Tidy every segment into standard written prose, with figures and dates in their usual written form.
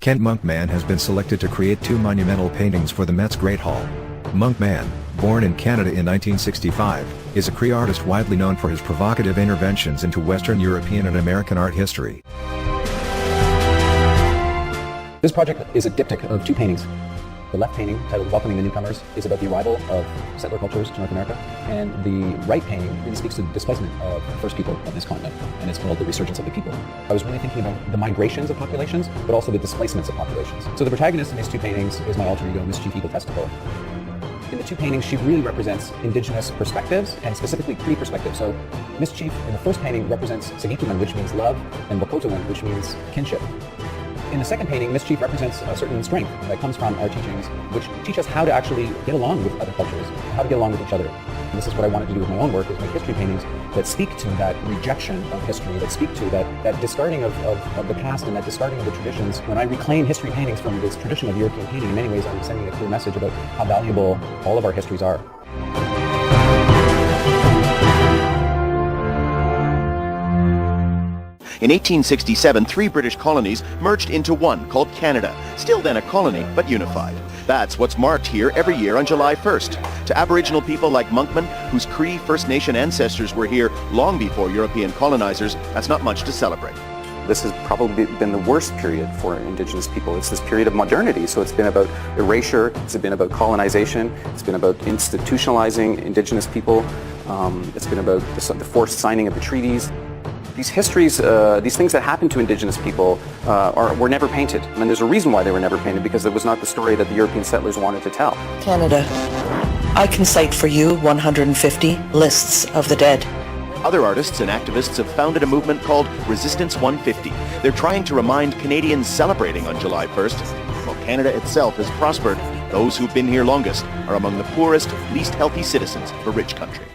Kent Monkman has been selected to create 2 monumental paintings for the Met's Great Hall. Monkman, born in Canada in 1965, is a Cree artist widely known for his provocative interventions into Western European and American art history. This project is a diptych of 2 paintings. The left painting, titled Welcoming the Newcomers, is about the arrival of settler cultures to North America, and the right painting really speaks to the displacement of the first people of this continent, and it's called The Resurgence of the People. I was really thinking about the migrations of populations, but also the displacements of populations. So the protagonist in these 2 paintings is my alter ego, Chief Eagle Testickle. In the 2 paintings, she really represents Indigenous perspectives, and specifically Cree perspectives. So Miss Chief in the first painting represents Sagituman, which means love, and Bokotuan, which means kinship. In the second painting, Miss Chief represents a certain strength that comes from our teachings, which teach us how to actually get along with other cultures, how to get along with each other. And this is what I wanted to do with my own work, is make history paintings that speak to that rejection of history, that speak to that discarding of the past and that discarding of the traditions. When I reclaim history paintings from this tradition of European painting, in many ways I'm sending a clear message about how valuable all of our histories are. In 1867, 3 British colonies merged into one called Canada, still then a colony, but unified. That's what's marked here every year on July 1st. To Aboriginal people like Monkman, whose Cree First Nation ancestors were here long before European colonizers, that's not much to celebrate. This has probably been the worst period for Indigenous people. It's this period of modernity, so it's been about erasure, it's been about colonization, it's been about institutionalizing Indigenous people, it's been about the forced signing of the treaties. These histories, these things that happened to Indigenous people were never painted. And there's a reason why they were never painted, because it was not the story that the European settlers wanted to tell. Canada, I can cite for you 150 lists of the dead. Other artists and activists have founded a movement called Resistance 150. They're trying to remind Canadians celebrating on July 1st. While Canada itself has prospered, those who've been here longest are among the poorest, least healthy citizens of a rich country.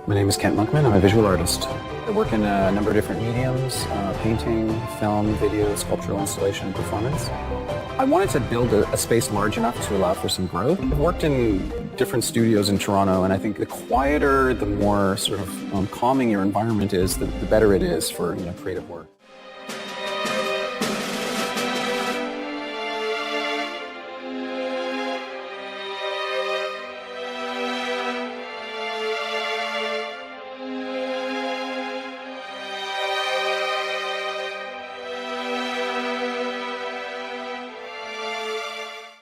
My name is Kent Monkman. I'm a visual artist. I work in a number of different mediums, painting, film, video, sculptural installation, and performance. I wanted to build a space large enough to allow for some growth. I've worked in different studios in Toronto, and I think the quieter, the more sort of calming your environment is, the better it is for creative work.